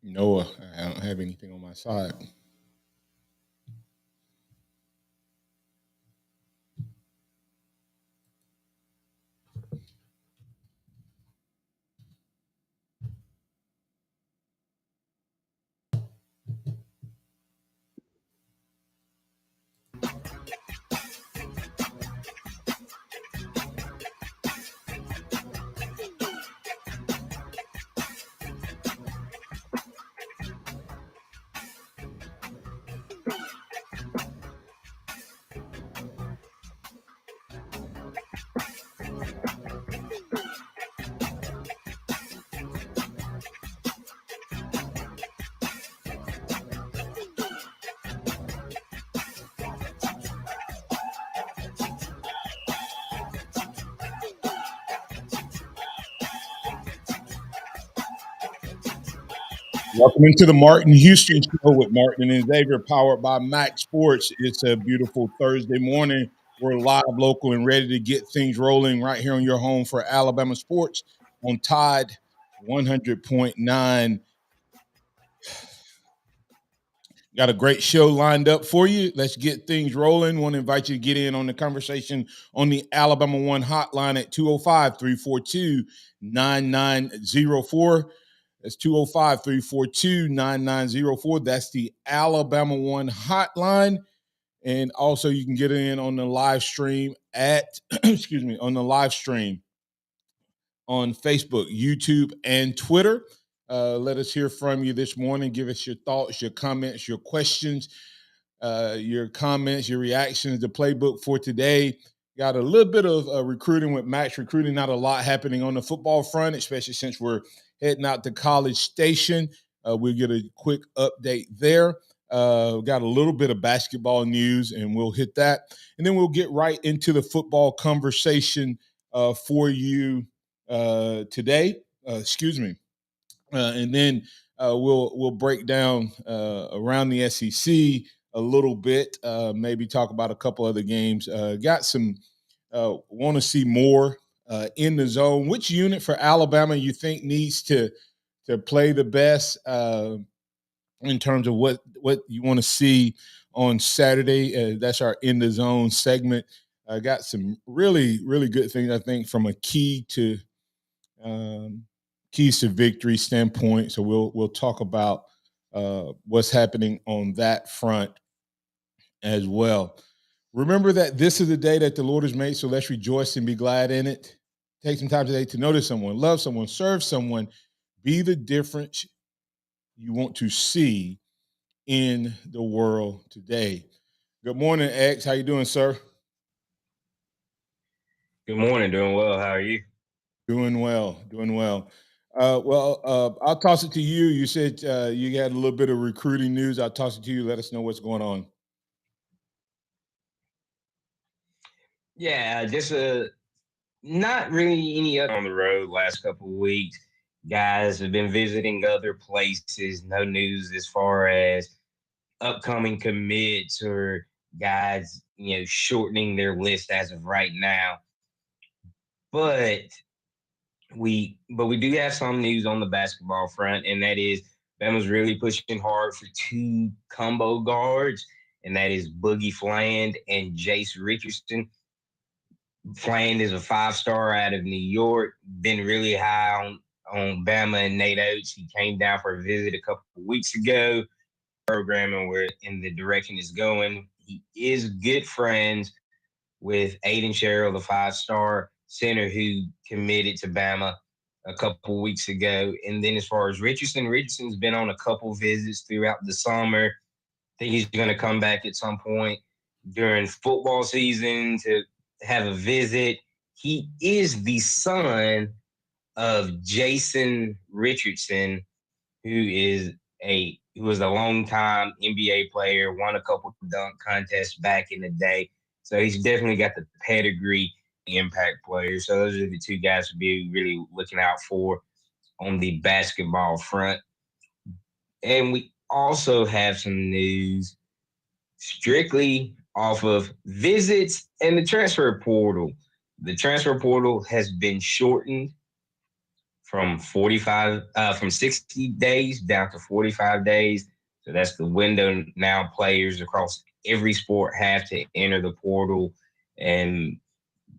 Noah, I don't have anything on my side. Welcome into the Martin Houston Show with Martin and Xavier, powered by MaXSports. It's a beautiful Thursday morning. We're live, local, and ready to get things rolling right here on your home for Alabama sports on Tide 100.9. Got a great show lined up for you. Let's get things rolling. Want to invite you to get in on the conversation on the Alabama One hotline at 205-342-9904. That's 205-342-9904. That's the Alabama One hotline. And also you can get in on the live stream at, on the live stream on Facebook, YouTube, and Twitter. Let us hear from you this morning. Give us your thoughts, your comments, your questions, your comments, your reactions, the playbook for today. Got a little bit of recruiting with Max Recruiting. Not a lot happening on the football front, especially since we're heading out to College Station. We'll get a quick update there. Got a little bit of basketball news, and we'll hit that. And then we'll get right into the football conversation for you today. And then we'll break down around the SEC a little bit. Maybe talk about a couple other games. Got some. Want to see more in the zone. Which unit for Alabama you think needs to play the best in terms of what you want to see on Saturday? That's our in the zone segment. Got some really good things, I think, from a keys to victory standpoint. So we'll talk about what's happening on that front as well. Remember that this is the day that the Lord has made, so let's rejoice and be glad in it. Take some time today to notice someone, love someone, serve someone, be the difference you want to see in the world today. Good morning, X. How you doing, sir? Good morning. Doing well. How are you? Doing well. I'll toss it to you. You said you had a little bit of recruiting news. I'll toss it to you. Let us know what's going on. Yeah, just not really any up on the road last couple of weeks. Guys have been visiting other places. No news as far as upcoming commits or guys, shortening their list as of right now. But we do have some news on the basketball front, and that is Bama's really pushing hard for two combo guards, and that is Boogie Fland and Jace Richardson. Fland is a 5-star out of New York, been really high on Bama and Nate Oates. He came down for a visit a couple of weeks ago, programming where in the direction it's going. He is good friends with Aiden Sherrill, the 5-star center who committed to Bama a couple of weeks ago. And then as far as Richardson's been on a couple visits throughout the summer. I think he's going to come back at some point during football season to have a visit. He is the son of Jason Richardson, who was a long-time NBA player, won a couple of dunk contests back in the day. So he's definitely got the pedigree impact player. So those are the two guys to be really looking out for on the basketball front. And we also have some news strictly off of visits and the transfer portal. The transfer portal has been shortened from 60 days down to 45 days. So that's the window now. Players across every sport have to enter the portal and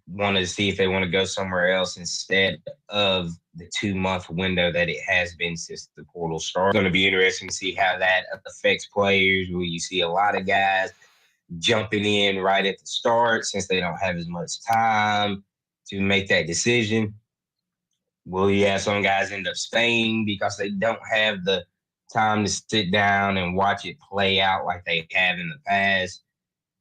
want to see if they want to go somewhere else instead of the 2-month window that it has been since the portal started. It's going to be interesting to see how that affects players. Will you see a lot of guys jumping in right at the start since they don't have as much time to make that decision? Will you have some guys end up staying because they don't have the time to sit down and watch it play out like they have in the past,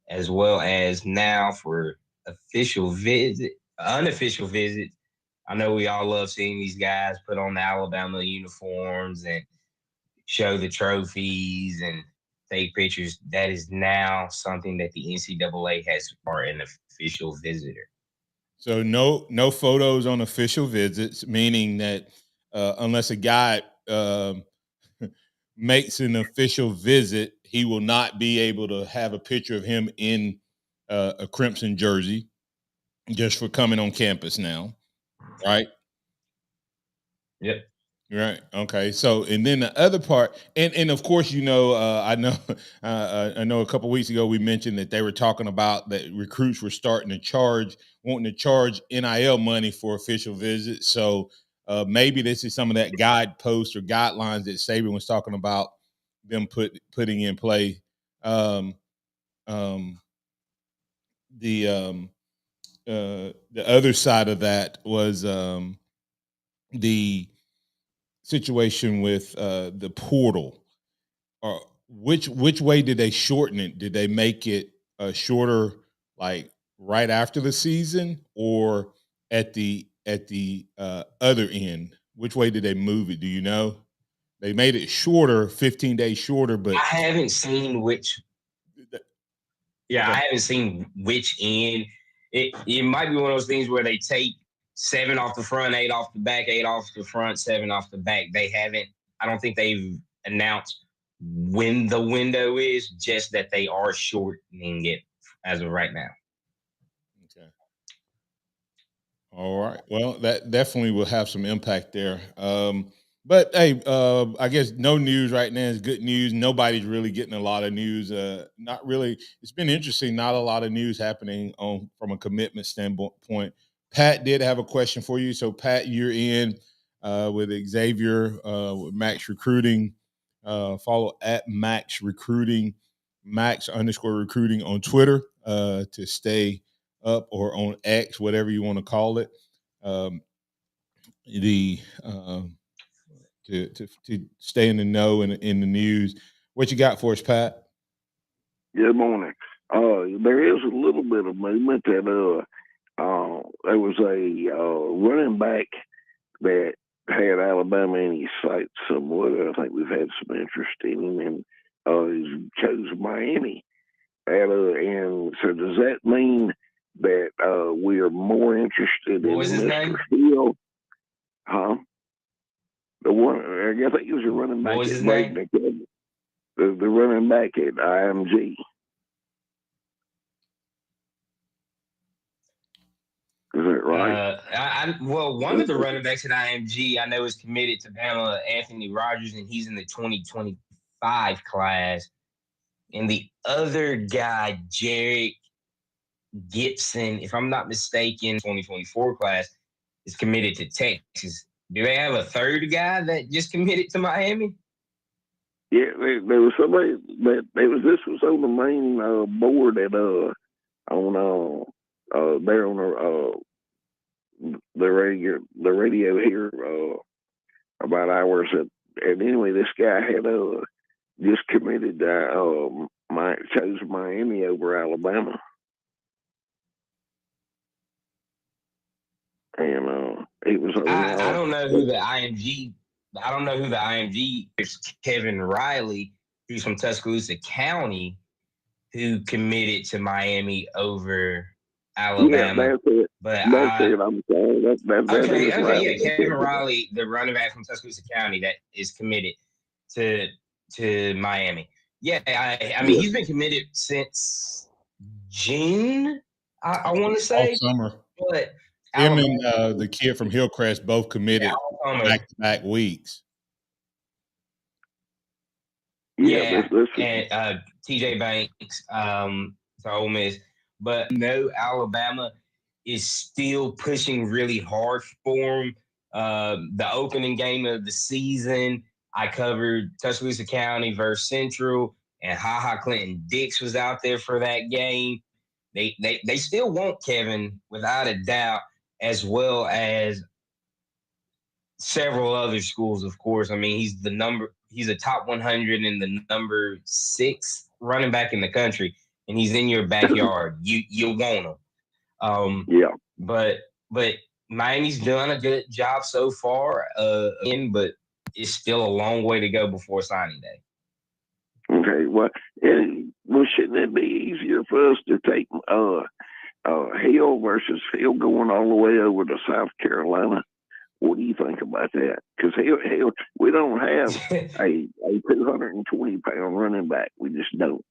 as well as now for unofficial visits? I know we all love seeing these guys put on the Alabama uniforms and show the trophies and take pictures. That is now something that the NCAA has for an official visitor. So no photos on official visits, meaning that unless a guy makes an official visit, he will not be able to have a picture of him in a Crimson jersey just for coming on campus now, right? Yep. Right. Okay. So, and then the other part, and of course, I know, I know a couple of weeks ago we mentioned that they were talking about that recruits were wanting to charge NIL money for official visits. So maybe this is some of that guidepost or guidelines that Saban was talking about them putting in play. The other side of that was the situation with the portal. Which way did they shorten it? Did they make it shorter, like right after the season, or at the other end? Which way did they move it? Do you know? They made it shorter, 15 days shorter, but I haven't seen which. Yeah, okay. I haven't seen which end. It might be one of those things where they take 7 off the front, 8 off the back, 8 off the front, 7 off the back. They haven't. I don't think they've announced when the window is. Just that they are shortening it as of right now. Okay. All right. Well, that definitely will have some impact there. But hey, I guess no news right now is good news. Nobody's really getting a lot of news. Not really. It's been interesting. Not a lot of news happening from a commitment standpoint. Pat did have a question for you. So Pat, you're in with Xavier with Max Recruiting. Follow at Max Recruiting, Max_recruiting on Twitter to stay up, or on X, whatever you want to call it. To stay in the know and in the news. What you got for us, Pat? Good morning. There is a little bit of movement that there was a running back that had Alabama in his sights somewhat. I think we've had some interest in him, and he chose Miami. And so does that mean that we are more interested in Mr. Hill? Huh? The one, I think he was a running back. What was his name? The running back at IMG. Is that right? One of the running backs at IMG I know is committed to Bama, Anthony Rogers, and he's in the 2025 class. And the other guy, Jarek Gibson, if I'm not mistaken, 2024 class, is committed to Texas. Do they have a third guy that just committed to Miami? Yeah, there was somebody this was on the main board at there on the radio here about hours. And anyway, this guy had just committed chose Miami over Alabama. And he was. I don't know who the IMG. I don't know who the IMG is. Kevin Riley, who's from Tuscaloosa County, who committed to Miami over Alabama. Yeah, that's it. But that's it. I'm sorry. Okay. Yeah, Kevin Riley, the running back from Tuscaloosa County, that is committed to Miami. Yeah, I mean, he's been committed since June. I want to say all summer. But Him and the kid from Hillcrest both committed back-to-back weeks. Yeah, and TJ Banks to Ole Miss. But no, Alabama is still pushing really hard for him. The opening game of the season, I covered Tuscaloosa County versus Central, and Clinton Dix was out there for that game. They still want Kevin, without a doubt, as well as several other schools, of course. I mean, he's a top 100 and the number 6 running back in the country, and he's in your backyard. You want him. But Miami's done a good job so far, but it's still a long way to go before signing day. Okay, well, shouldn't it be easier for us to take Hill versus Hill going all the way over to South Carolina? What do you think about that? Because Hill, we don't have a 220-pound running back. We just don't.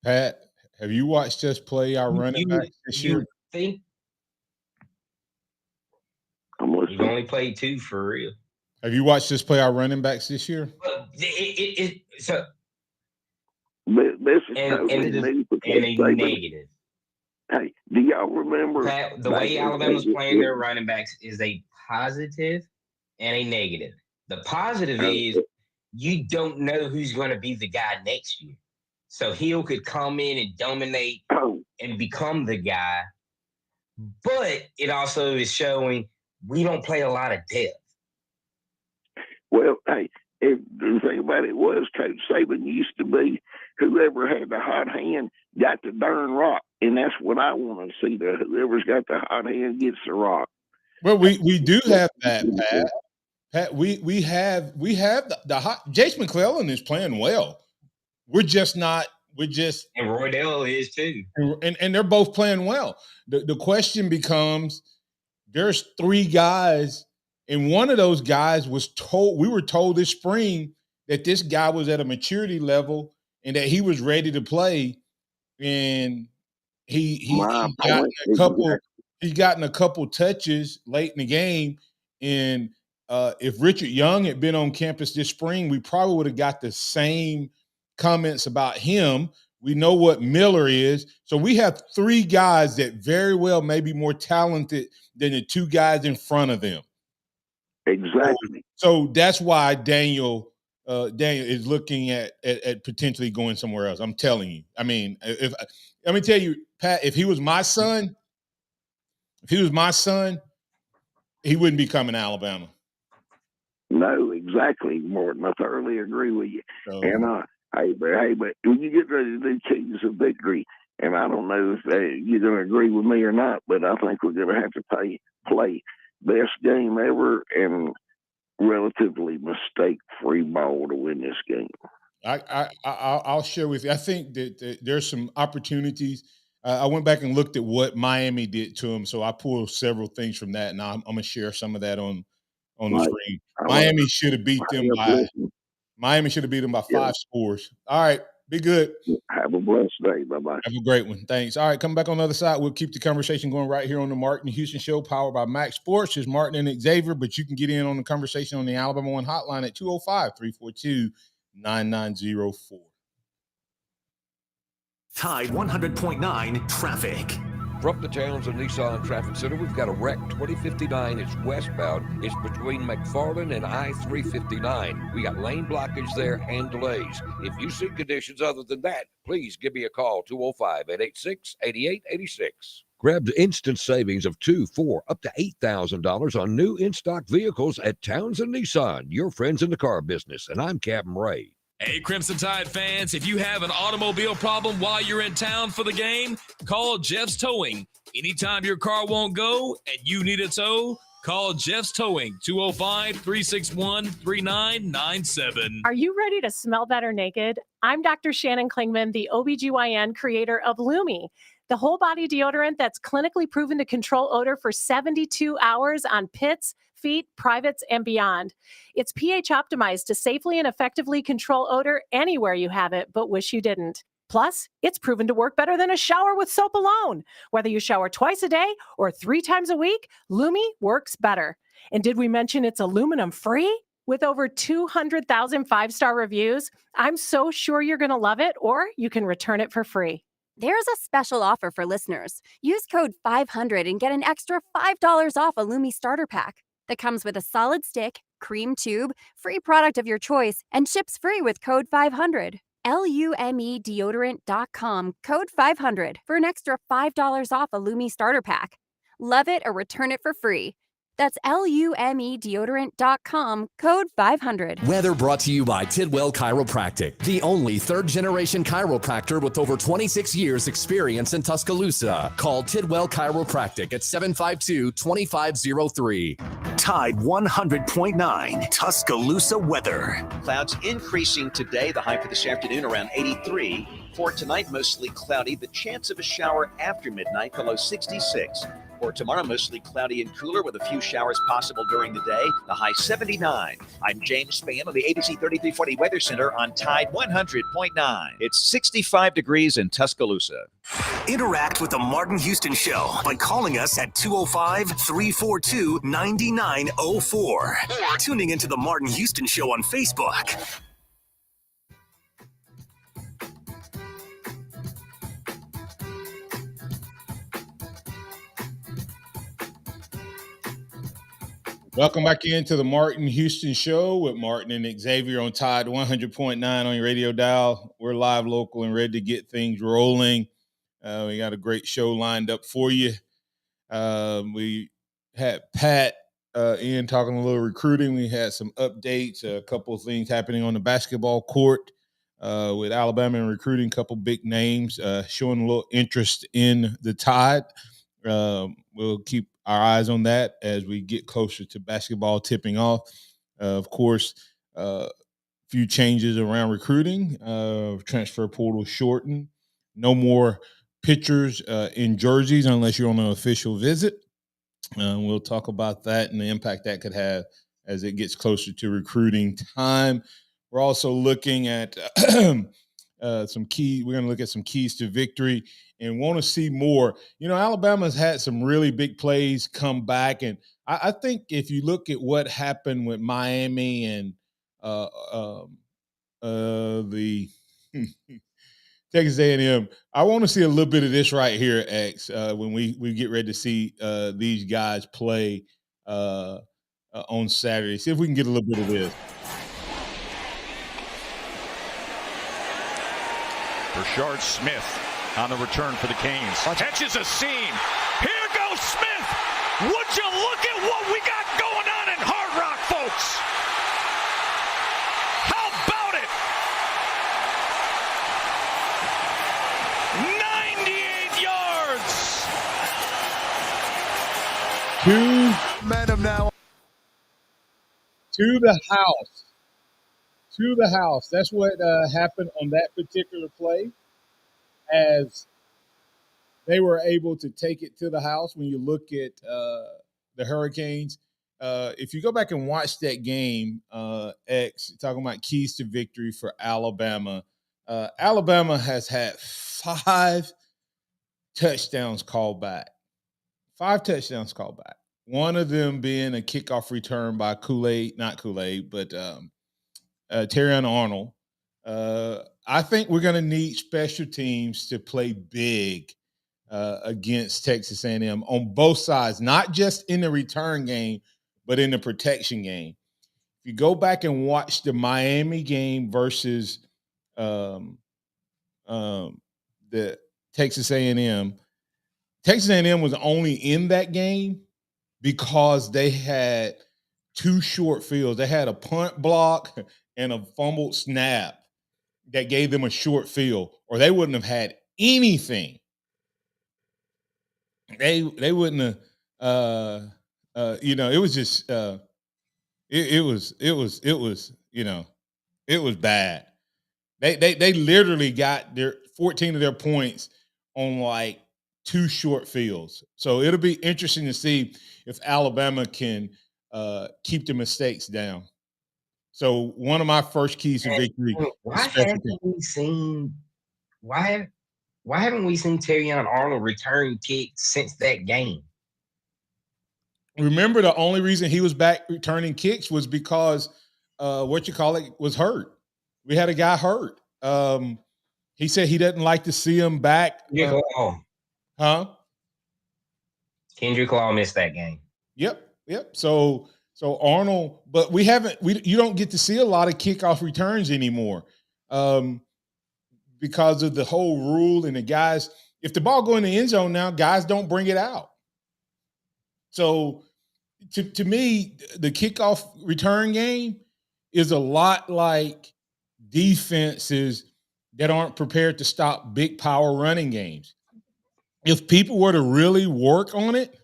Pat, have you watched us play our running backs this year? Think we've only played 2 for real. Have you watched us play our running backs this year? Well, so this is and a negative. Hey, do y'all remember Pat, the way Alabama's playing their running backs is a positive and a negative. The positive is you don't know who's going to be the guy next year. So Hill could come in and dominate and become the guy. But it also is showing we don't play a lot of depth. Well, hey, if the thing about it was, Coach Saban used to be whoever had the hot hand got the darn rock. And that's what I want to see. Whoever's got the hot hand gets the rock. Well, we do have that, Pat. Pat, we have the hot. Jace McClellan is playing well. We're just not. And Roydell is too. And they're both playing well. The question becomes: there's 3 guys, and one of those guys we were told this spring that this guy was at a maturity level and that he was ready to play, and he gotten a couple touches late in the game, and if Richard Young had been on campus this spring, we probably would have got the same comments about him. We know what Miller is. So we have 3 guys that very well may be more talented than the 2 guys in front of them. Exactly. So that's why Daniel is looking at potentially going somewhere else. I'm telling you. I mean, let me tell you, Pat, if he was my son, he wouldn't be coming to Alabama. No, exactly, Morton. I thoroughly agree with you. And hey, but when you get ready to do keys of victory, and I don't know if you're going to agree with me or not, but I think we're going to have to play best game ever and relatively mistake-free ball to win this game. I'll share with you. I think that there's some opportunities. I went back and looked at what Miami did to them, so I pulled several things from that, and I'm going to share some of that on the screen. Miami should have beat them by 5 scores. All right, be good. Have a blessed day. Bye-bye. Have a great one. Thanks. All right, come back on the other side. We'll keep the conversation going right here on the Martin Houston Show, powered by MaXSports. It's Martin and Xavier, but you can get in on the conversation on the Alabama One hotline at 205-342-9904. Tide 100.9 traffic. From the Townsend Nissan Traffic Center, we've got a wreck 2059. It's westbound. It's between McFarland and I-359. We got lane blockage there and delays. If you see conditions other than that, please give me a call, 205-886-8886. Grab instant savings of $2,000, $4,000, up to $8,000 on new in-stock vehicles at Townsend Nissan, your friends in the car business. And I'm Captain Ray. Hey, Crimson Tide fans, if you have an automobile problem while you're in town for the game, call Jeff's Towing. Anytime your car won't go and you need a tow, call Jeff's Towing, 205-361-3997. Are you ready to smell better naked? I'm Dr. Shannon Klingman, the OBGYN creator of Lumi, the whole body deodorant that's clinically proven to control odor for 72 hours on pits, feet, privates, and beyond. It's pH optimized to safely and effectively control odor anywhere you have it, but wish you didn't. Plus, it's proven to work better than a shower with soap alone. Whether you shower twice a day or 3 times a week, Lumi works better. And did we mention it's aluminum free? With over 200,000 5-star reviews, I'm so sure you're going to love it, or you can return it for free. There's a special offer for listeners. Use code 500 and get an extra $5 off a Lumi starter pack that comes with a solid stick, cream tube, free product of your choice, and ships free with code 500. LUME deodorant.com, code 500 for an extra $5 off a Lumi starter pack. Love it or return it for free. That's LUME deodorant.com, code 500. Weather brought to you by Tidwell Chiropractic, the only third-generation chiropractor with over 26 years experience in Tuscaloosa. Call Tidwell Chiropractic at 752-2503. Tide 100.9 Tuscaloosa weather. Clouds increasing today. The high for this afternoon around 83. For tonight, mostly cloudy. The chance of a shower after midnight, below 66. For tomorrow, mostly cloudy and cooler with a few showers possible during the day. The high 79. I'm James Spann of the ABC 3340 Weather Center on Tide 100.9. It's 65 degrees in Tuscaloosa. Interact with the Martin Houston Show by calling us at 205-342-9904 or tuning into the Martin Houston Show on Facebook. Welcome back into the Martin Houston Show with Martin and Xavier on Tide 100.9 on your radio dial. We're live, local, and ready to get things rolling. We got a great show lined up for you. We had Pat in talking a little recruiting. We had some updates, a couple of things happening on the basketball court with Alabama and recruiting, a couple big names showing a little interest in the Tide. We'll keep our eyes on that as we get closer to basketball tipping off. Of course, a few changes around recruiting. Transfer portal shortened. No more pitchers in jerseys unless you're on an official visit. We'll talk about that and the impact that could have as it gets closer to recruiting time. We're also looking at some key. We're going to look at some keys to victory and want to see more. You know, Alabama's had some really big plays come back, and I think if you look at what happened with Miami and the Texas A&M, I want to see a little bit of this right here, X, when we get ready to see these guys play on Saturday. See if we can get a little bit of this. Rashard Smith on the return for the Canes. Catches a seam. Here goes Smith. Would you look at what we got going on in Hard Rock, folks? How about it? 98 yards. Momentum now. To the house. To the house. That's what happened on that particular play, as they were able to take it to the house. When you look at the Hurricanes, if you go back and watch that game, X, talking about keys to victory for Alabama, Alabama has had 5 touchdowns called back. 5 touchdowns called back. One of them being a kickoff return by Terrion Arnold. I think we're going to need special teams to play big against Texas A&M on both sides, not just in the return game, but in the protection game. If you go back and watch the Miami game versus the Texas A&M was only in that game because they had 2 short fields. They had a punt block and a fumbled snap that gave them a short field, or they wouldn't have had anything. They wouldn't have, it was just, it was bad. They literally got their 14 of their points on like 2 short fields. So it'll be interesting to see if Alabama can keep the mistakes down. So one of my first keys to victory. Why haven't we seen why haven't we seen Terrion Arnold return kicks since that game? Remember, the only reason he was back returning kicks was because was hurt. We had a guy hurt. He said he doesn't like to see him back. Kendrick Law missed that game. Yep. So Arnold, but you don't get to see a lot of kickoff returns anymore because of the whole rule and the guys. If the ball go in the end zone now, guys don't bring it out. So to me, the kickoff return game is a lot like defenses that aren't prepared to stop big power running games. If people were to really work on it,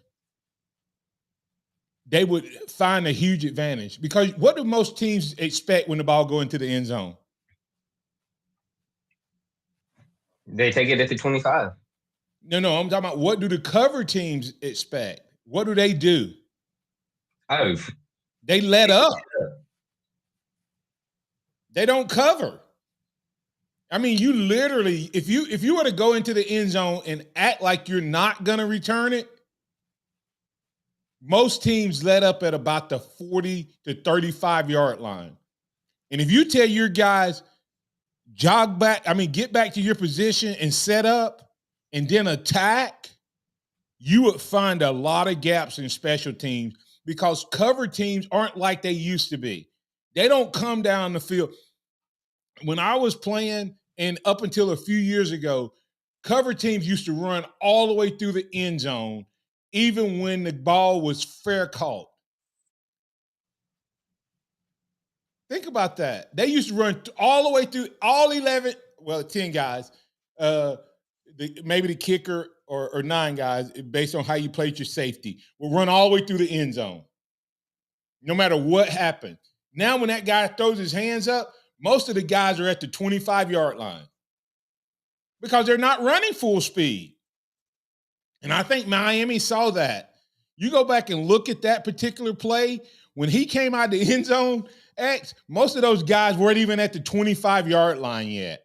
they would find a huge advantage. Because what do most teams expect when the ball go into the end zone? They take it at the 25. No, I'm talking about what do the cover teams expect? What do they do? Oh. They let up. They don't cover. I mean, you literally, if you were to go into the end zone and act like you're not going to return it, most teams let up at about the 40 to 35-yard line. And if you tell your guys, get back to your position and set up and then attack, you would find a lot of gaps in special teams because cover teams aren't like they used to be. They don't come down the field. When I was playing, and up until a few years ago, cover teams used to run all the way through the end zone, even when the ball was fair caught. Think about that. They used to run all the way through all 10 guys, maybe the kicker or 9 guys, based on how you played your safety, will run all the way through the end zone, no matter what happened. Now, when that guy throws his hands up, most of the guys are at the 25-yard line because they're not running full speed. And I think Miami saw that. You go back and look at that particular play. When he came out the end zone, most of those guys weren't even at the 25-yard line yet.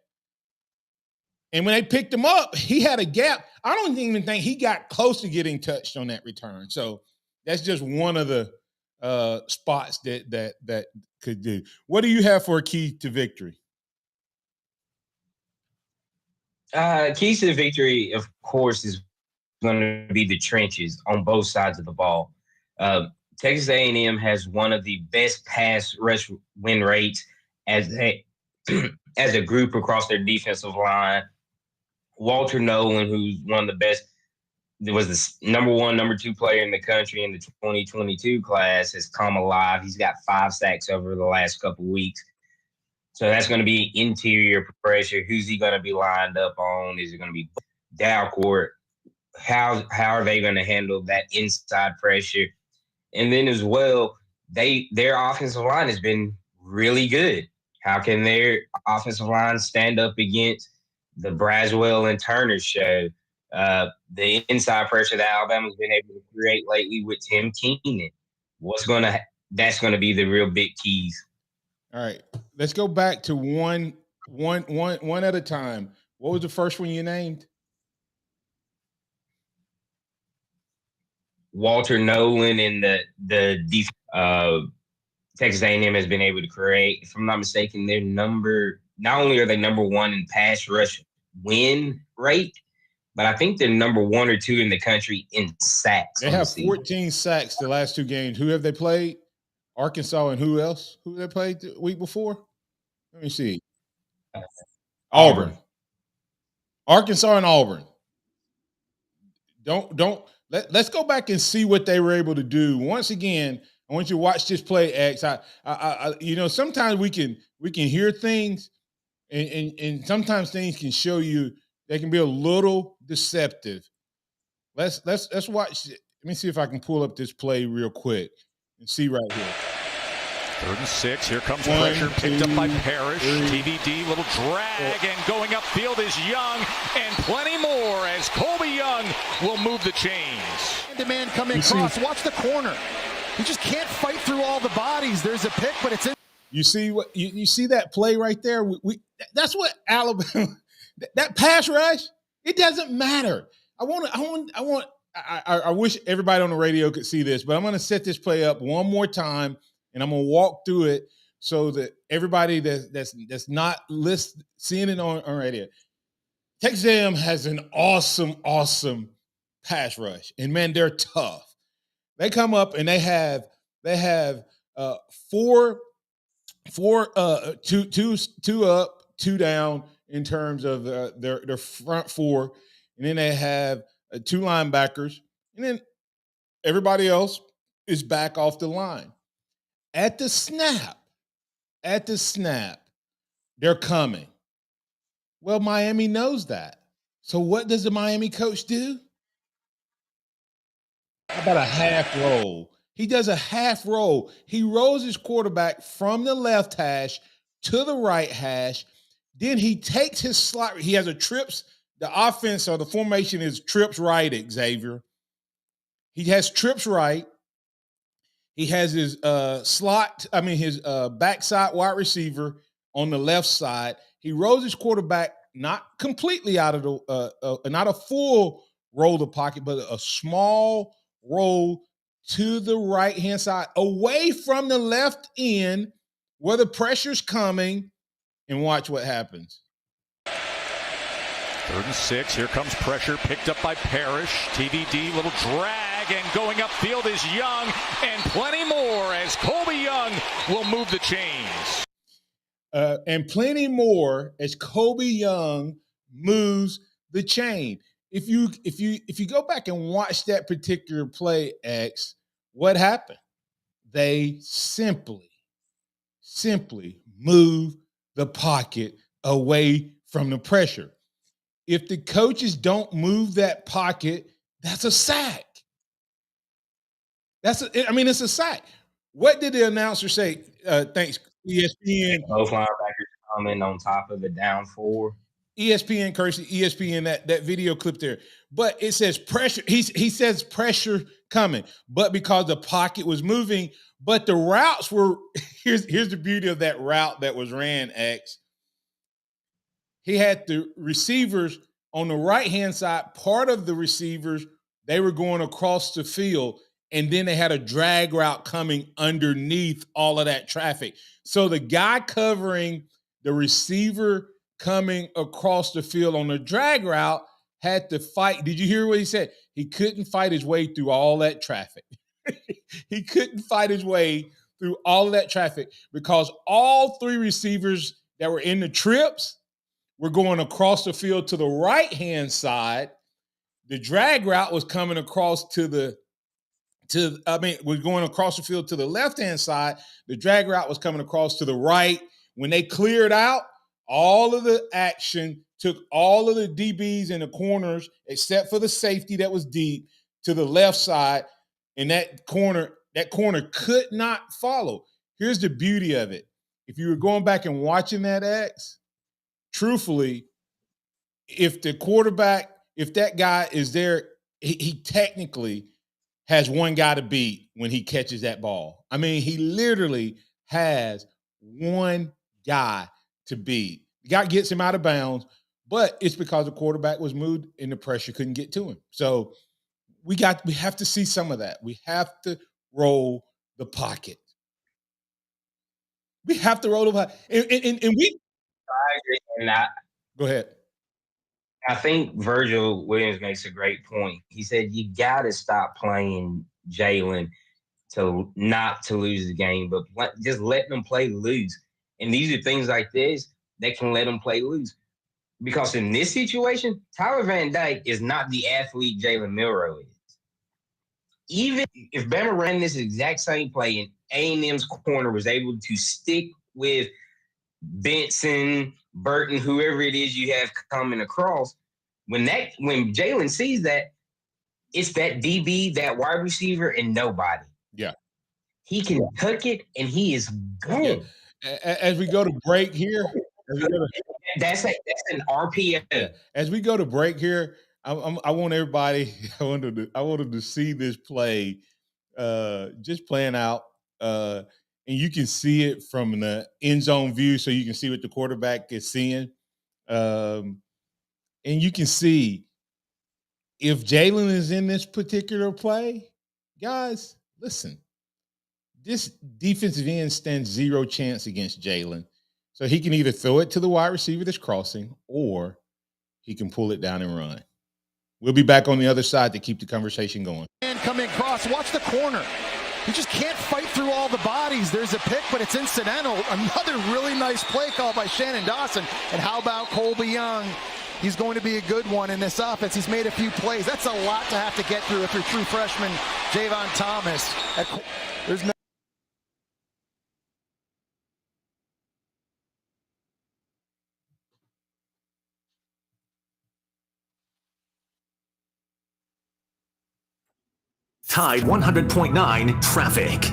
And when they picked him up, he had a gap. I don't even think he got close to getting touched on that return. So that's just one of the spots that could do. What do you have for a key to victory? Keys to the victory, of course, is going to be the trenches on both sides of the ball. Texas A&M has one of the best pass rush win rates as a group across their defensive line. Walter Nolan, who's one of the best, was the number 1, number 2 player in the country in the 2022 class, has come alive. He's got 5 sacks over the last couple weeks. So that's going to be interior pressure. Who's he going to be lined up on? Is it going to be Dalcourt? How are they going to handle that inside pressure? And then as well, their offensive line has been really good. How can their offensive line stand up against the Braswell and Turner show? The inside pressure that Alabama's been able to create lately with Tim Keenan. That's going to be the real big keys. All right, let's go back to one at a time. What was the first one you named? Walter Nolan and the Texas A&M has been able to create. If I'm not mistaken, not only are they number 1 in pass rush win rate, but I think they're number 1 or 2 in the country in sacks. They have 14 sacks the last 2 games. Who have they played? Arkansas and who else? Who they played the week before? Let me see. Auburn. Arkansas and Auburn. Let's go back and see what they were able to do. Once again, I want you to watch this play, X. Sometimes we can hear things, and sometimes things can show you. They can be a little deceptive. Let's watch. Let me see if I can pull up this play real quick and see right here. 3rd and 6. Here comes pressure picked up by Parrish. TBD, little drag, and going upfield is Young, and plenty more as Colby Young will move the chains. Man coming across. Watch the corner. You just can't fight through all the bodies. There's a pick, but it's in. You see what you see that play right there? That's what Alabama. That pass rush, it doesn't matter. I wish everybody on the radio could see this, but I'm going to set this play up one more time, and I'm going to walk through it so that everybody that's not seeing it on radio. Texas A&M has an awesome pass rush, and man, they're tough. They come up and they have two up, two down in terms of their front four, and then they have two linebackers, and then everybody else is back off the line. At the snap, they're coming. Well, Miami knows that. So what does the Miami coach do? How about a half roll? He does a half roll. He rolls his quarterback from the left hash to the right hash. Then he takes his slot. He has a trips. The offense or the formation is trips right, Xavier. He has trips right. He has his his backside wide receiver on the left side. He rolls his quarterback not completely out of the not a full roll the pocket, but a small roll to the right-hand side, away from the left end where the pressure's coming, and watch what happens. 3rd and 6. Here comes pressure picked up by Parrish. TVD, little drag, and going upfield is Young, and plenty more as Colby Young will move the chains. And plenty more as Colby Young moves the chain. If you go back and watch that particular play, X, what happened? They simply move the pocket away from the pressure. If the coaches don't move that pocket, that's a sack. It's a sack. What did the announcer say? Thanks, ESPN. Both linebackers coming on top of the down four. ESPN, Kersey, ESPN, that video clip there. But it says pressure. He says pressure coming, but because the pocket was moving, but the routes were, here's the beauty of that route that was ran, X. He had the receivers on the right-hand side, part of the receivers, they were going across the field, and then they had a drag route coming underneath all of that traffic. So the guy covering the receiver coming across the field on the drag route had to fight. Did you hear what he said? He couldn't fight his way through all that traffic. He couldn't fight his way through all of that traffic because all three receivers that were in the trips were going across the field to the right-hand side. The drag route was coming across was going across the field to the left-hand side. The drag route was coming across to the right. When they cleared out, all of the action took all of the DBs in the corners, except for the safety that was deep, to the left side, and that corner could not follow. Here's the beauty of it. If you were going back and watching that, X, truthfully, if that guy is there, he technically has one guy to beat when he catches that ball. I mean, he literally has one guy to beat. The guy gets him out of bounds, but it's because the quarterback was moved and the pressure couldn't get to him. So we have to see some of that. We have to roll the pocket. We have to roll the pocket. And we I agree in that. Go ahead. I think Virgil Williams makes a great point. He said you got to stop playing Jalen not to lose the game, but just let them play loose. And these are things like this that can let them play loose. Because in this situation, Tyler Van Dyke is not the athlete Jalen Milroe is. Even if Bama ran this exact same play and A&M's corner was able to stick with Benson, Burton, whoever it is you have coming across, when Jalen sees that, it's that DB, that wide receiver, and nobody. Yeah. He can tuck it, and he is good. Yeah. As we go to break here, that's an RPO. Yeah. As we go to break here, I want everybody. I wanted to see this play, just playing out, and you can see it from the end zone view, so you can see what the quarterback is seeing. And you can see if Jalen is in this particular play, guys, listen, this defensive end stands zero chance against Jalen. So he can either throw it to the wide receiver that's crossing, or he can pull it down and run. We'll be back on the other side to keep the conversation going. And coming across, watch the corner. He just can't fight through all the bodies. There's a pick, but it's incidental. Another really nice play call by Shannon Dawson. And how about Colby Young? He's going to be a good one in this offense. He's made a few plays. That's a lot to have to get through if you're true freshman Javon Thomas. There's no Tide 100.9 traffic.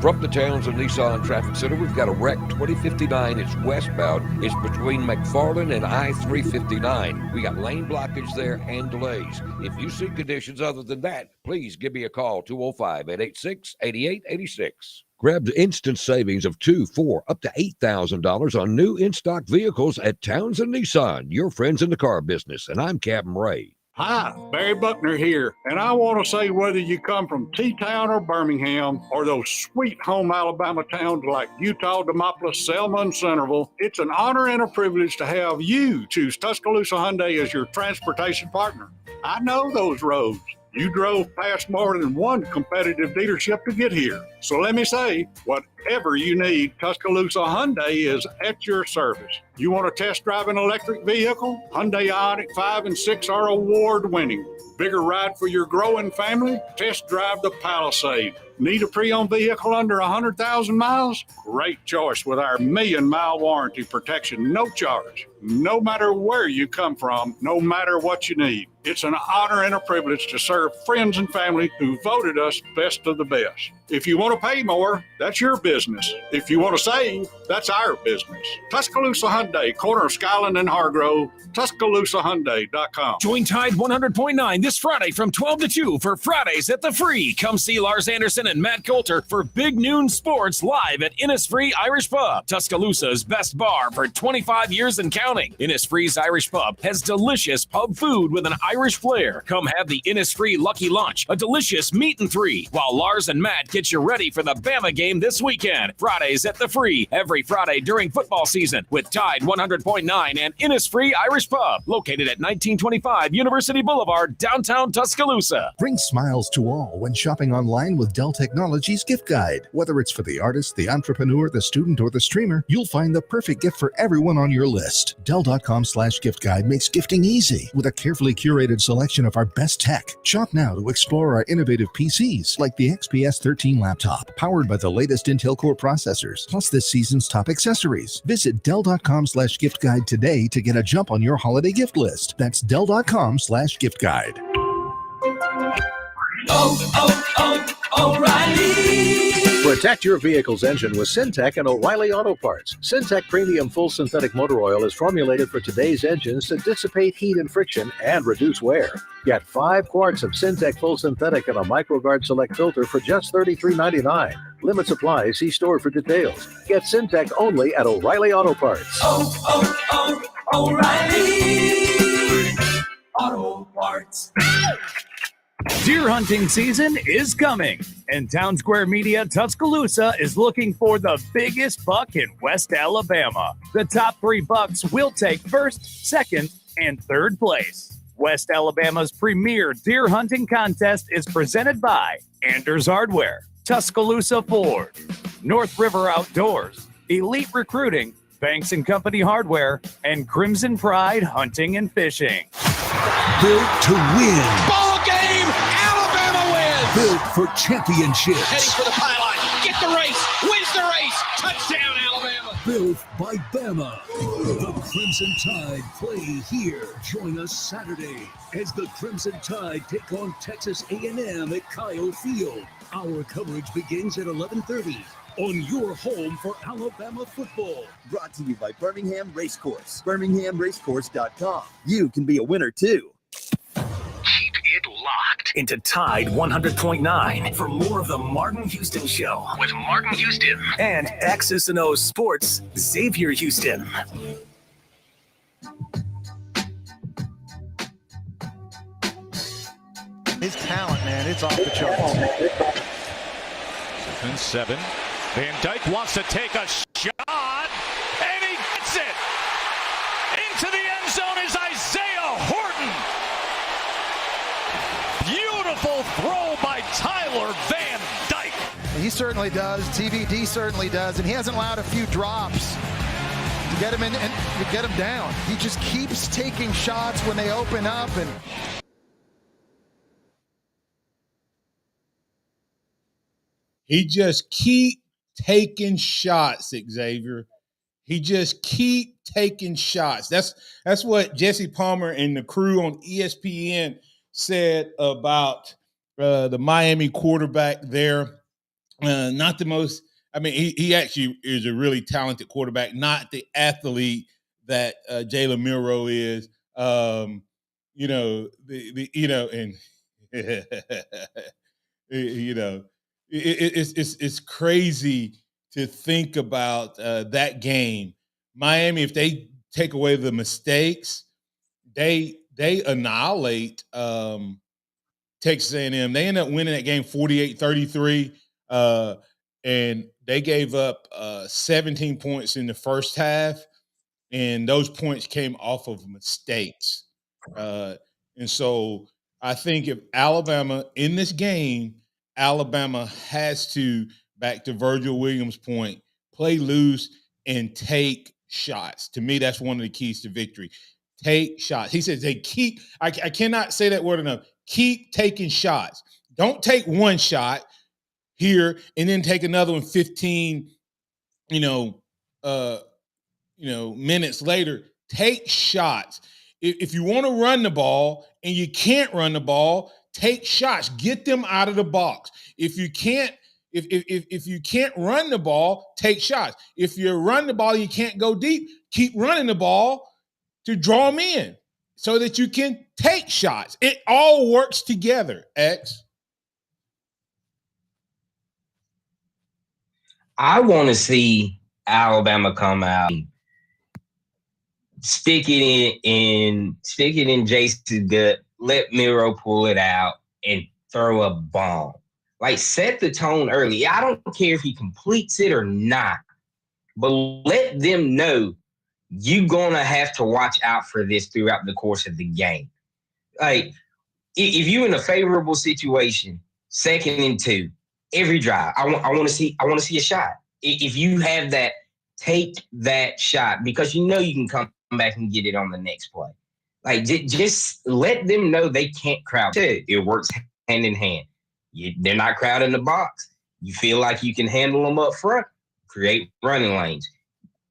From the Townsend Nissan Traffic Center, we've got a wreck 2059. It's westbound. It's between McFarland and I-359. We got lane blockage there and delays. If you see conditions other than that, please give me a call, 205-886-8886. Grab the instant savings of $2,000, $4,000, up to $8,000 on new in-stock vehicles at Townsend Nissan, your friends in the car business. And I'm Captain Ray. Hi, Barry Buckner here, and I want to say whether you come from T-Town or Birmingham or those sweet home Alabama towns like Utah, Demopolis, Selma, and Centerville, it's an honor and a privilege to have you choose Tuscaloosa Hyundai as your transportation partner. I know those roads. You drove past more than one competitive dealership to get here. So let me say, whatever you need, Tuscaloosa Hyundai is at your service. You want to test drive an electric vehicle? Hyundai Ioniq 5 and 6 are award-winning. Bigger ride for your growing family? Test drive the Palisade. Need a pre-owned vehicle under 100,000 miles? Great choice with our 1,000,000-mile warranty protection, no charge. No matter where you come from, no matter what you need. It's an honor and a privilege to serve friends and family who voted us best of the best. If you want to pay more, that's your business. If you want to save, that's our business. Tuscaloosa Hyundai, corner of Skyland and Hargrove, TuscaloosaHyundai.com. Join Tide 100.9 this Friday from 12 to 2 for Fridays at the Free. Come see Lars Anderson and Matt Coulter for Big Noon Sports live at Innisfree Irish Pub, Tuscaloosa's best bar for 25 years and counting. Innisfree's Irish Pub has delicious pub food with an Irish flair. Come have the Innisfree Lucky Lunch, a delicious meat and three, while Lars and Matt get you ready for the Bama game this weekend. Fridays at the Free, every Friday during football season with Tide 100.9 and Innisfree Irish Pub, located at 1925 University Boulevard, downtown Tuscaloosa. Bring smiles to all when shopping online with Dell Technologies Gift Guide. Whether it's for the artist, the entrepreneur, the student, or the streamer, you'll find the perfect gift for everyone on your list. Dell.com/gift guide makes gifting easy with a carefully curated selection of our best tech. Shop now to explore our innovative PCs like the XPS 13 laptop, powered by the latest Intel Core processors, plus this season's top accessories. Visit Dell.com/gift guide today to get a jump on your holiday gift list. That's Dell.com/gift guide. O'Reilly. Protect your vehicle's engine with Syntec and O'Reilly Auto Parts. Syntec Premium Full Synthetic Motor Oil is formulated for today's engines to dissipate heat and friction and reduce wear. Get 5 quarts of Syntec Full Synthetic and a MicroGuard Select filter for just $33.99. Limits apply. See store for details. Get Syntec only at O'Reilly Auto Parts. O'Reilly Auto Parts. Deer hunting season is coming, and Town Square Media Tuscaloosa is looking for the biggest buck in West Alabama. The top 3 bucks will take first, second, and third place. West Alabama's premier deer hunting contest is presented by Anders Hardware, Tuscaloosa Ford, North River Outdoors, Elite Recruiting, Banks & Company Hardware, and Crimson Pride Hunting and Fishing. Built to win. Ball game! Alabama wins! Built for championships. Heading for the pylon. Get the race. Wins the race. Touchdown, Alabama. Built by Bama. The Crimson Tide play here. Join us Saturday as the Crimson Tide take on Texas A&M at Kyle Field. Our coverage begins at 11:30 on your home for Alabama football. Brought to you by Birmingham Racecourse. BirminghamRacecourse.com. You can be a winner too. Keep it locked into Tide 100.9 for more of the Martin Houston Show with Martin Houston and X's and O's Sports, Xavier Houston. His talent, man, it's off the charts. 7. Van Dyke wants to take a shot, and he gets it. Into the end zone is Isaiah Horton. Beautiful throw by Tyler Van Dyke. He certainly does. TVD certainly does, and he hasn't allowed a few drops to get him in and to get him down. He just keeps taking shots when they open up, and he just keep taking shots, Xavier. He just keep taking shots. That's what Jesse Palmer and the crew on ESPN said about the Miami quarterback there. Not the most. I mean, he actually is a really talented quarterback, not the athlete that Jalen Milroe is. And it's crazy to think about that game. Miami, if they take away the mistakes, they annihilate Texas A&M. They end up winning that game 48-33, and they gave up 17 points in the first half, and those points came off of mistakes. And so I think if Alabama in this game, Alabama has to, back to Virgil Williams' point, play loose and take shots. To me, that's one of the keys to victory. Take shots. He says they keep – I cannot say that word enough. Keep taking shots. Don't take one shot here and then take another one 15, minutes later. Take shots. If you want to run the ball and you can't run the ball, take shots. Get them out of the box. If you can't run the ball, take shots. If you run the ball and you can't go deep, keep running the ball to draw them in so that you can take shots. It all works together, X. I want to see Alabama come out, stick it in Jason's gut, let Miro pull it out, and throw a bomb. Like, set the tone early. I don't care if he completes it or not, but let them know you're going to have to watch out for this throughout the course of the game. Like, if you're in a favorable situation, 2nd and 2, every drive, I want to see a shot. If you have that, take that shot, because you know you can come back and get it on the next play. Like, just let them know they can't crowd. It works hand in hand. They're not crowding the box. You feel like you can handle them up front, create running lanes.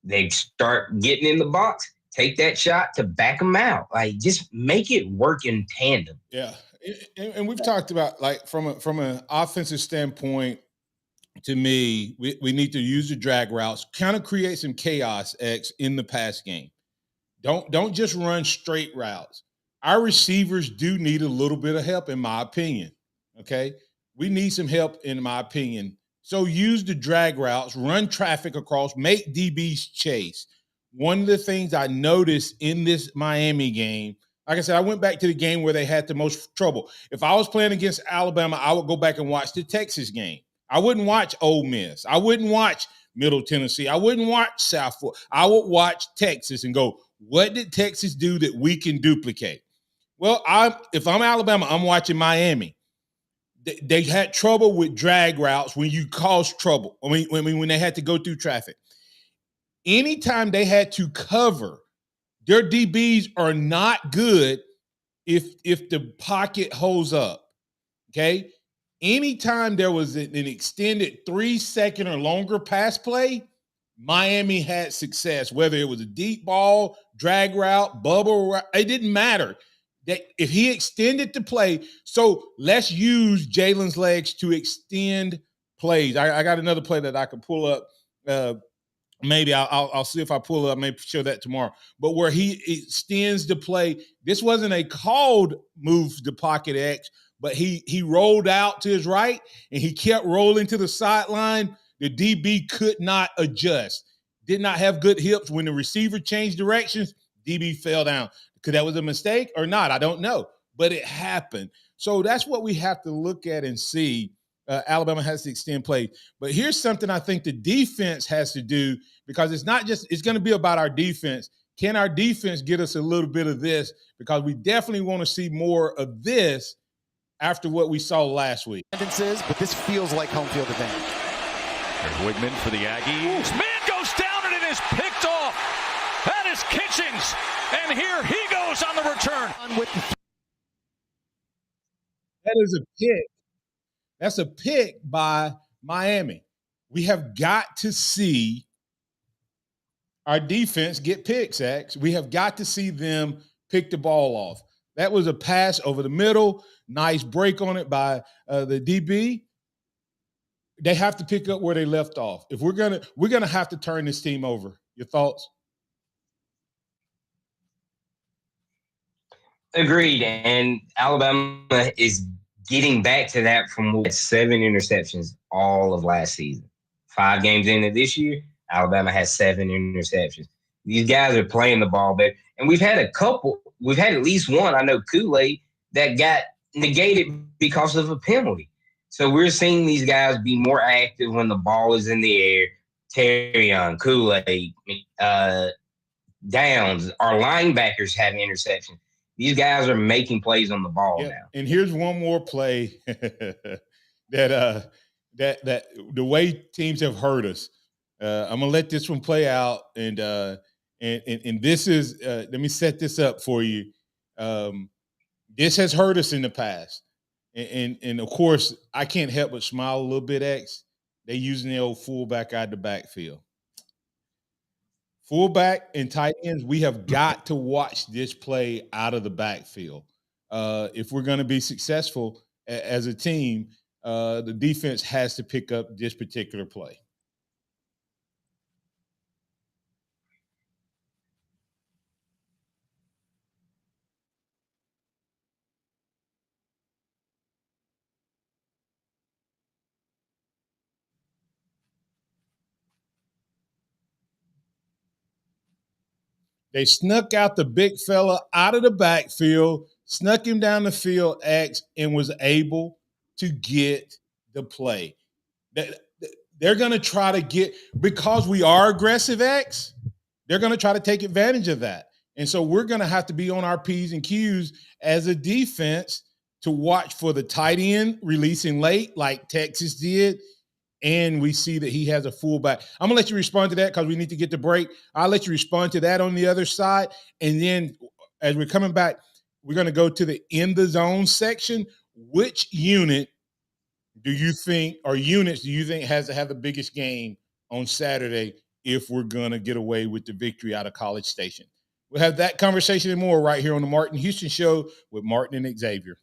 They start getting in the box, take that shot to back them out. Like, just make it work in tandem. Yeah. And we've talked about, like, from an offensive standpoint, to me, we need to use the drag routes, kind of create some chaos, X, in the pass game. Don't just run straight routes. Our receivers do need a little bit of help, in my opinion. Okay? We need some help, in my opinion. So use the drag routes, run traffic across, make DBs chase. One of the things I noticed in this Miami game, like I said, I went back to the game where they had the most trouble. If I was playing against Alabama, I would go back and watch the Texas game. I wouldn't watch Ole Miss. I wouldn't watch Middle Tennessee. I wouldn't watch South Florida. I would watch Texas and go, what did Texas do that we can duplicate? Well, if I'm Alabama, I'm watching Miami. They had trouble with drag routes when you cause trouble. When they had to go through traffic. Anytime they had to cover, their DBs are not good if the pocket holds up. Okay? Anytime there was an extended 3-second or longer pass play, Miami had success, whether it was a deep ball, drag route, bubble route, it didn't matter. That if he extended the play, so let's use Jalen's legs to extend plays. I got another play that I can pull up. Maybe I'll see if I pull it up. Maybe show that tomorrow. But where he extends the play, this wasn't a called move to pocket X, but he rolled out to his right and he kept rolling to the sideline. The DB could not adjust, did not have good hips. When the receiver changed directions, DB fell down. Because that was a mistake or not, I don't know. But it happened. So that's what we have to look at and see. Alabama has to extend play. But here's something I think the defense has to do, because it's going to be about our defense. Can our defense get us a little bit of this? Because we definitely want to see more of this after what we saw last week. But this feels like home field advantage. There's Wigman for the Aggies. Man goes down and it is picked off. That is Kitchens. And here he goes on the return. That is a pick. That's a pick by Miami. We have got to see our defense get picks, X. We have got to see them pick the ball off. That was a pass over the middle. Nice break on it by the DB. They have to pick up where they left off. If we're gonna have to turn this team over. Your thoughts? Agreed. And Alabama is getting back to that from 7 interceptions all of last season. 5 games into this year, Alabama has 7 interceptions. These guys are playing the ball better. And we've had at least one, I know Kool-Aid, that got negated because of a penalty. So we're seeing these guys be more active when the ball is in the air. Terrion, Kool-Aid, Downs, our linebackers have interceptions. These guys are making plays on the ball now. And here's one more play that the way teams have hurt us. I'm gonna let this one play out, and this is let me set this up for you. This has hurt us in the past, and of course I can't help but smile a little bit. X, they using the old fullback out of the backfield. Fullback and tight ends, we have got to watch this play out of the backfield. If we're going to be successful as a team, the defense has to pick up this particular play. They snuck out the big fella out of the backfield, snuck him down the field, X, and was able to get the play. They're going to try to get, because we are aggressive, X, they're going to try to take advantage of that. And so we're going to have to be on our P's and Q's as a defense to watch for the tight end releasing late like Texas did. And we see that he has a fullback. I'm going to let you respond to that because we need to get the break. I'll let you respond to that on the other side. And then as we're coming back, we're going to go to the in the zone section. Which unit do you think has to have the biggest game on Saturday if we're going to get away with the victory out of College Station? We'll have that conversation and more right here on the Martin Houston Show with Martin and Xavier.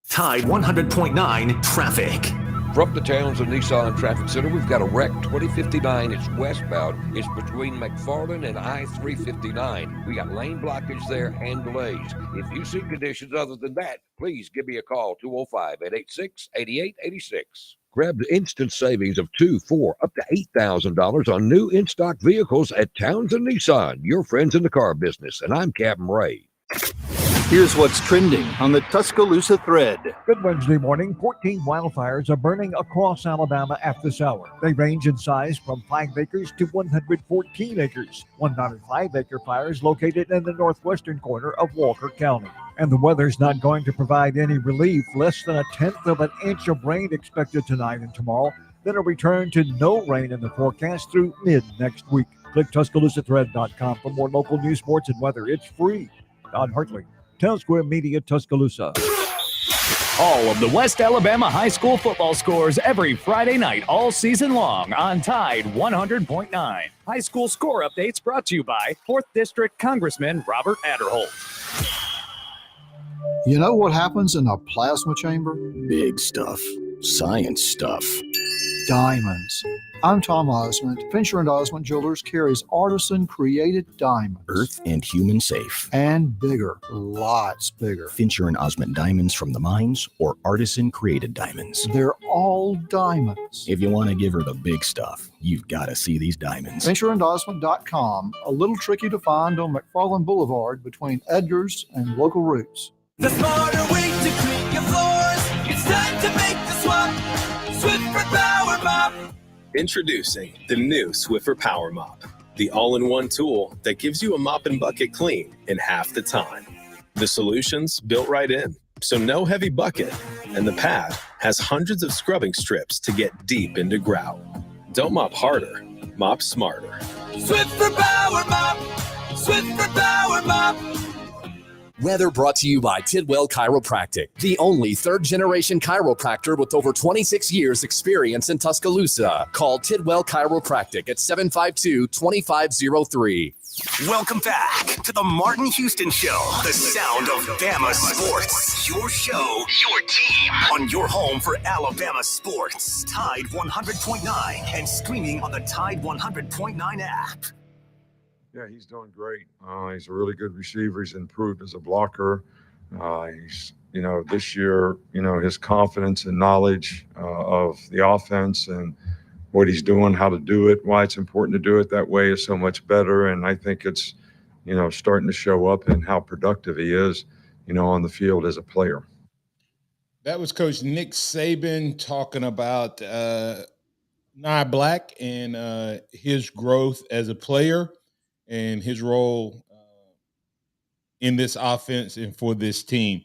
Tide 100.9 traffic. From the Townsend Nissan Traffic Center, we've got a wreck. 2059 is westbound. It's between McFarland and I-359. We got lane blockage there and delays. If you see conditions other than that, please give me a call, 205-886-8886. Grab the instant savings of $2,000, $4,000, up to $8,000 on new in-stock vehicles at Townsend Nissan, your friends in the car business. And I'm Captain Ray. Here's what's trending on the Tuscaloosa thread. Good Wednesday morning. 14 wildfires are burning across Alabama at this hour. They range in size from 5 acres to 114 acres. One 5-acre fire is located in the northwestern corner of Walker County. And the weather's not going to provide any relief. Less than 1/10 of an inch of rain expected tonight and tomorrow. Then a return to no rain in the forecast through mid-next week. Click TuscaloosaThread.com for more local news, sports, and weather. It's free. Don Hartley, Town Square Media, Tuscaloosa. All of the West Alabama high school football scores every Friday night all season long on Tide 100.9. High school score updates brought to you by 4th District Congressman Robert Adderholt. You know what happens in a plasma chamber? Big stuff. Science stuff. Diamonds. I'm Tom Osmond. Fincher & Osmond Jewelers carries artisan-created diamonds. Earth and human safe. And bigger. Lots bigger. Fincher & Osmond diamonds from the mines or artisan-created diamonds. They're all diamonds. If you want to give her the big stuff, you've got to see these diamonds. FincherandOsmond.com. A little tricky to find on McFarland Boulevard between Edgar's and Local Roots. The smarter way to clean your floors. It's time to make the swap. Swiffer Power Mop. Introducing the new Swiffer Power Mop, the all-in-one tool that gives you a mop and bucket clean in half the time. The solution's built right in, so no heavy bucket, and the pad has hundreds of scrubbing strips to get deep into grout. Don't mop harder, mop smarter. Swiffer Power Mop. Swiffer Power Mop. Weather brought to you by Tidwell Chiropractic, the only third-generation chiropractor with over 26 years experience in Tuscaloosa. Call Tidwell Chiropractic at 752-2503. Welcome back to the Martin Houston Show, the sound of Bama sports. Your show, your team, on your home for Alabama sports. Tide 100.9 and streaming on the Tide 100.9 app. Yeah, he's doing great. He's a really good receiver. He's improved as a blocker. He's, this year, his confidence and knowledge of the offense and what he's doing, how to do it, why it's important to do it that way is so much better. And I think it's, starting to show up in how productive he is, on the field as a player. That was Coach Nick Saban talking about Nia Black and his growth as a player and his role in this offense and for this team.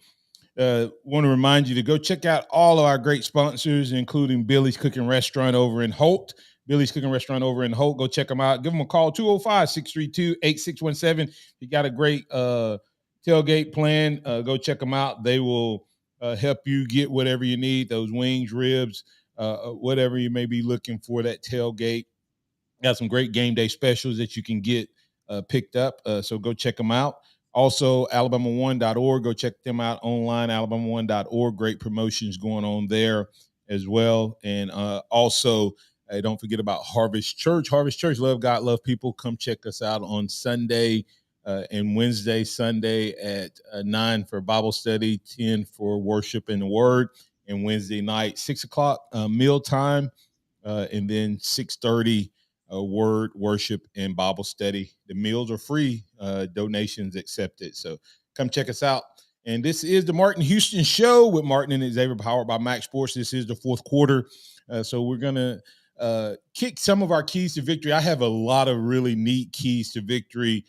Want to remind you to go check out all of our great sponsors, including Billy's Cooking Restaurant over in Holt. Billy's Cooking Restaurant over in Holt. Go check them out. Give them a call, 205-632-8617. You got a great tailgate plan. Go check them out. They will help you get whatever you need, those wings, ribs, whatever you may be looking for, that tailgate. Got some great game day specials that you can get picked up. So go check them out. Also, alabama1.org. Go check them out online, alabama1.org. Great promotions going on there as well. And also, don't forget about Harvest Church. Harvest Church, love God, love people. Come check us out on Sunday and Wednesday, Sunday at 9 for Bible study, 10 for worship and the word, and Wednesday night, 6 o'clock meal time, and then 6:30 word, worship, and Bible study. The meals are free, donations accepted. So come check us out. And this is the Martin Houston Show with Martin and Xavier, powered by MaXSports. This is the fourth quarter. So we're going to kick some of our keys to victory. I have a lot of really neat keys to victory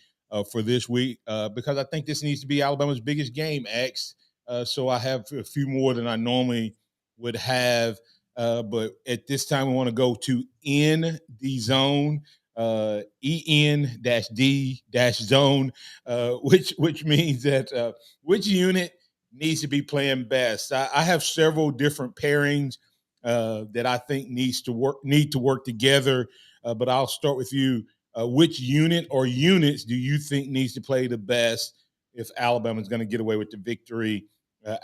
for this week because I think this needs to be Alabama's biggest game, X. So I have a few more than I normally would have. But at this time, we want to go to in the zone, EN-D-zone, which means that which unit needs to be playing best. I have several different pairings that I think need to work together. But I'll start with you. Which unit or units do you think needs to play the best if Alabama is going to get away with the victory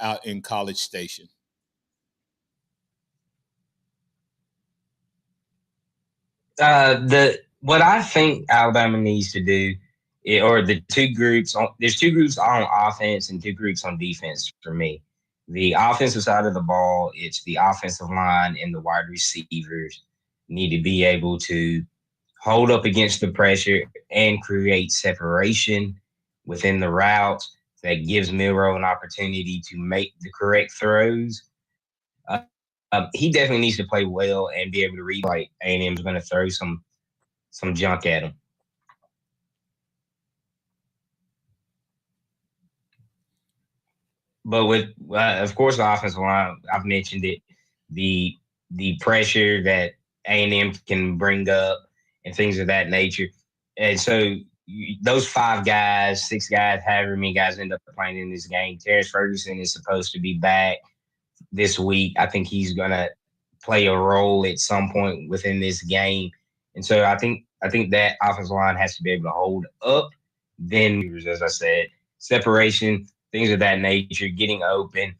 out in College Station? What I think Alabama needs to do, or the two groups, there's two groups on offense and two groups on defense for me. The offensive side of the ball, it's the offensive line and the wide receivers need to be able to hold up against the pressure and create separation within the routes that gives Milroe an opportunity to make the correct throws. He definitely needs to play well and be able to read like A&M's going to throw some junk at him. But with, of course, the offensive line, I've mentioned it, the pressure that A&M can bring up and things of that nature. And so those 5 guys, 6 guys, however many guys end up playing in this game, Terrence Ferguson is supposed to be back this week. I think he's going to play a role at some point within this game. And so I think that offensive line has to be able to hold up. Then, as I said, separation, things of that nature, getting open,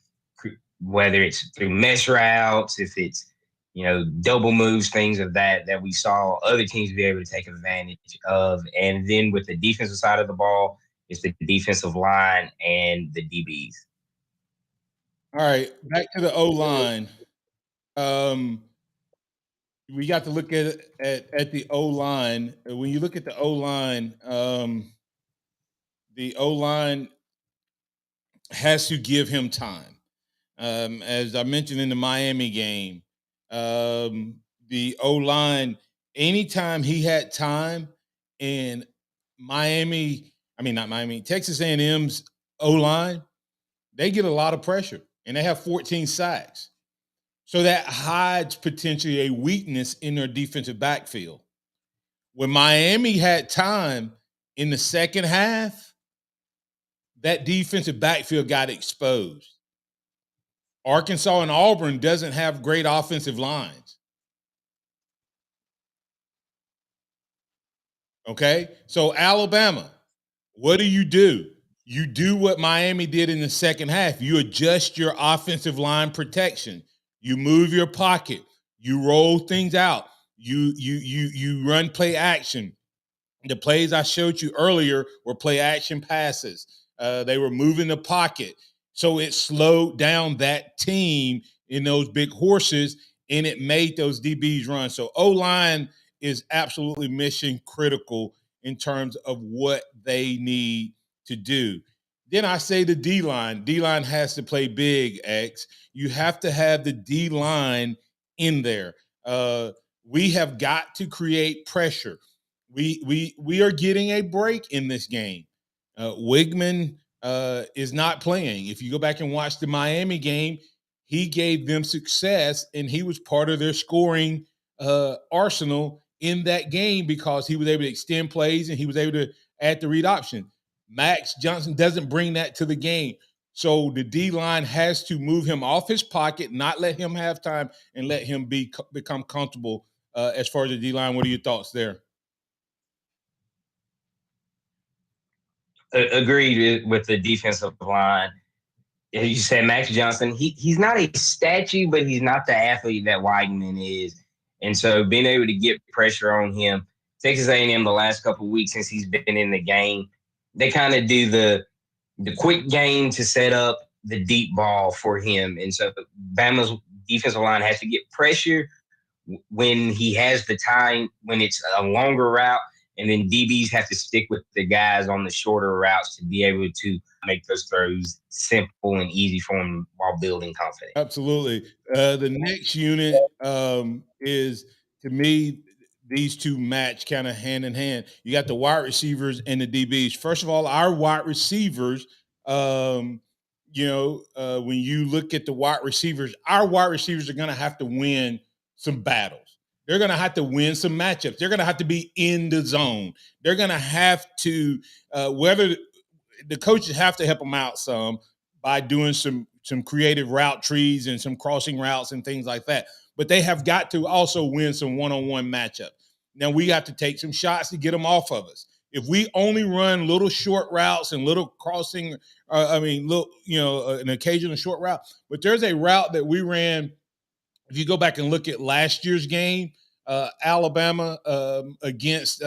whether it's through mesh routes, if it's, double moves, things of that we saw other teams be able to take advantage of. And then with the defensive side of the ball, it's the defensive line and the DBs. All right, back to the O-line. We got to look at the O-line. When you look at the O-line has to give him time. As I mentioned in the Miami game, the O-line, anytime he had time, and Texas A&M's O-line, they get a lot of pressure, and they have 14 sacks. So that hides potentially a weakness in their defensive backfield. When Miami had time in the second half, that defensive backfield got exposed. Arkansas and Auburn doesn't have great offensive lines. Okay? So Alabama, what do? You do what Miami did in the second half. You adjust your offensive line protection. You move your pocket. You roll things out. You run play action. The plays I showed you earlier were play action passes. They were moving the pocket. So it slowed down that team in those big horses, and it made those DBs run. So O-line is absolutely mission critical in terms of what they need to do. Then I say the D-line. D-line has to play big, X. You have to have the D-line in there. We have got to create pressure. We are getting a break in this game. Wigman is not playing. If you go back and watch the Miami game, he gave them success, and he was part of their scoring arsenal in that game because he was able to extend plays and he was able to add the read option. Max Johnson doesn't bring that to the game. So the D-line has to move him off his pocket, not let him have time, and let him become comfortable as far as the D-line. What are your thoughts there? Agreed with the defensive line. As you said, Max Johnson, he's not a statue, but he's not the athlete that Weigman is. And so being able to get pressure on him, Texas A&M the last couple of weeks since he's been in the game, they kind of do the quick game to set up the deep ball for him. And so Bama's defensive line has to get pressure when he has the time, when it's a longer route, and then DBs have to stick with the guys on the shorter routes to be able to make those throws simple and easy for him while building confidence. Absolutely. The next unit is, to me, these two match kind of hand in hand. You got the wide receivers and the DBs. First of all, our wide receivers, when you look at the wide receivers, our wide receivers are going to have to win some battles. They're going to have to win some matchups. They're going to have to be in the zone. They're going to have to, whether the coaches have to help them out some by doing some creative route trees and some crossing routes and things like that. But they have got to also win some one-on-one matchups. Now we got to take some shots to get them off of us. If we only run little short routes and little crossing, an occasional short route, but there's a route that we ran. If you go back and look at last year's game, Alabama against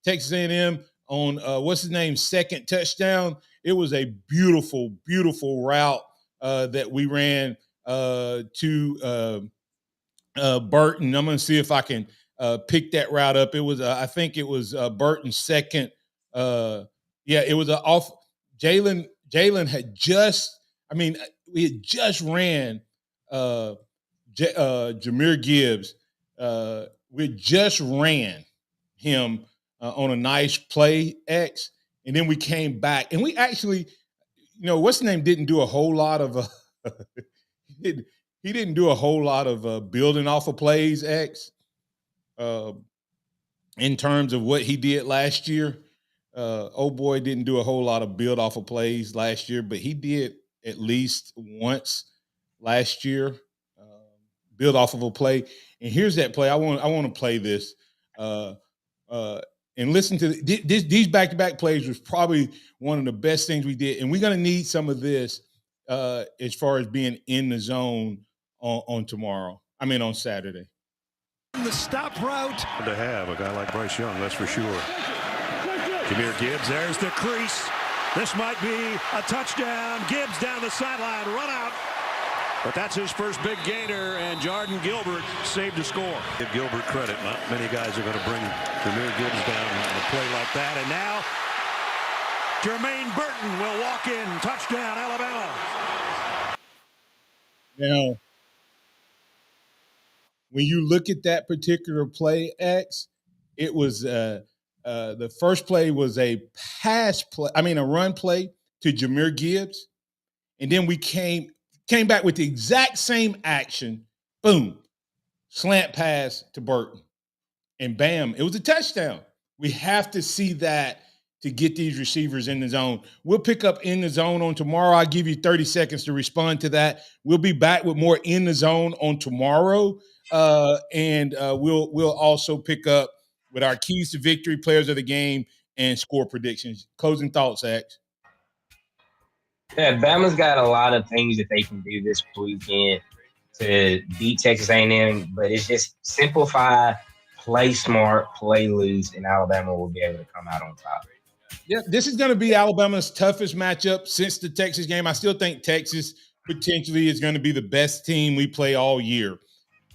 Texas A&M on what's his name, second touchdown. It was a beautiful, beautiful route that we ran to Burton. I'm going to see if I can pick that route up. It was, I think it was Burton's second. It was off. Jalen had just, we had just ran Jahmyr Gibbs. We just ran him on a nice play, X, and then we came back. And we actually, what's the name didn't do a whole lot of he didn't do a whole lot of building off of plays, X, in terms of what he did last year. Old boy didn't do a whole lot of build off of plays last year, but he did at least once last year, build off of a play. And here's that play. I want to play this and listen to these back-to-back plays was probably one of the best things we did. And we're going to need some of this as far as being in the zone on tomorrow. on Saturday. The stop route. To have a guy like Bryce Young, that's for sure. Jahmyr Gibbs, there's the crease. This might be a touchdown. Gibbs down the sideline, run out. But that's his first big gainer, and Jordan Gilbert saved the score. Give Gilbert credit. Not many guys are going to bring Jahmyr Gibbs down on a play like that. And now, Jermaine Burton will walk in. Touchdown, Alabama. Now, when you look at that particular play, X, it was the first play was a run play to Jahmyr Gibbs, and then we came back with the exact same action. Boom, slant pass to Burton, and bam, it was a touchdown. We have to see that to get these receivers in the zone. We'll pick up in the zone on tomorrow. I'll give you 30 seconds to respond to that. We'll be back with more in the zone on tomorrow. And we'll also pick up with our keys to victory, players of the game, and score predictions. Closing thoughts, X. Yeah, Bama's got a lot of things that they can do this weekend to beat Texas A&M, but it's just simplify, play smart, play loose, and Alabama will be able to come out on top. Yeah, this is going to be Alabama's toughest matchup since the Texas game. I still think Texas potentially is going to be the best team we play all year.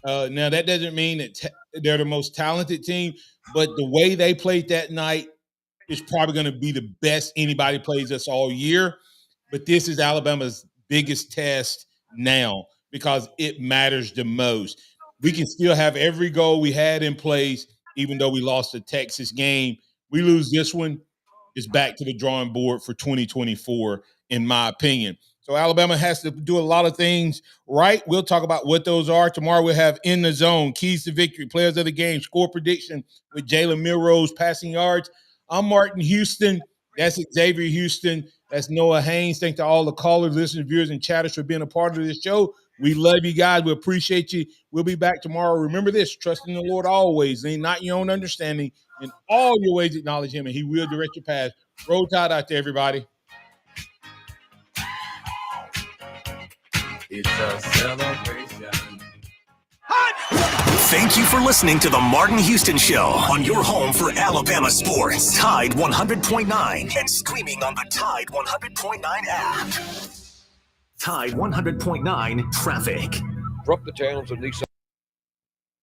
Now, that doesn't mean that they're the most talented team, but the way they played that night is probably going to be the best anybody plays us all year. But this is Alabama's biggest test now because it matters the most. We can still have every goal we had in place, even though we lost the Texas game. We lose this one, it's back to the drawing board for 2024, in my opinion. So Alabama has to do a lot of things right. We'll talk about what those are. Tomorrow we'll have In the Zone, Keys to Victory, Players of the Game, Score Prediction with Jalen Milrose, passing yards. I'm Martin Houston. That's Xavier Houston. That's Noah Haynes. Thanks to all the callers, listeners, viewers, and chatters for being a part of this show. We love you guys. We appreciate you. We'll be back tomorrow. Remember this, trust in the Lord always. Lean not your own understanding. In all your ways acknowledge him, and he will direct your path. Roll Tide out there, everybody. It's a celebration. Thank you for listening to the Martin Houston Show on your home for Alabama sports. Tide 100.9 and streaming on the Tide 100.9 app. Tide 100.9 traffic. From the Towns of Nissan.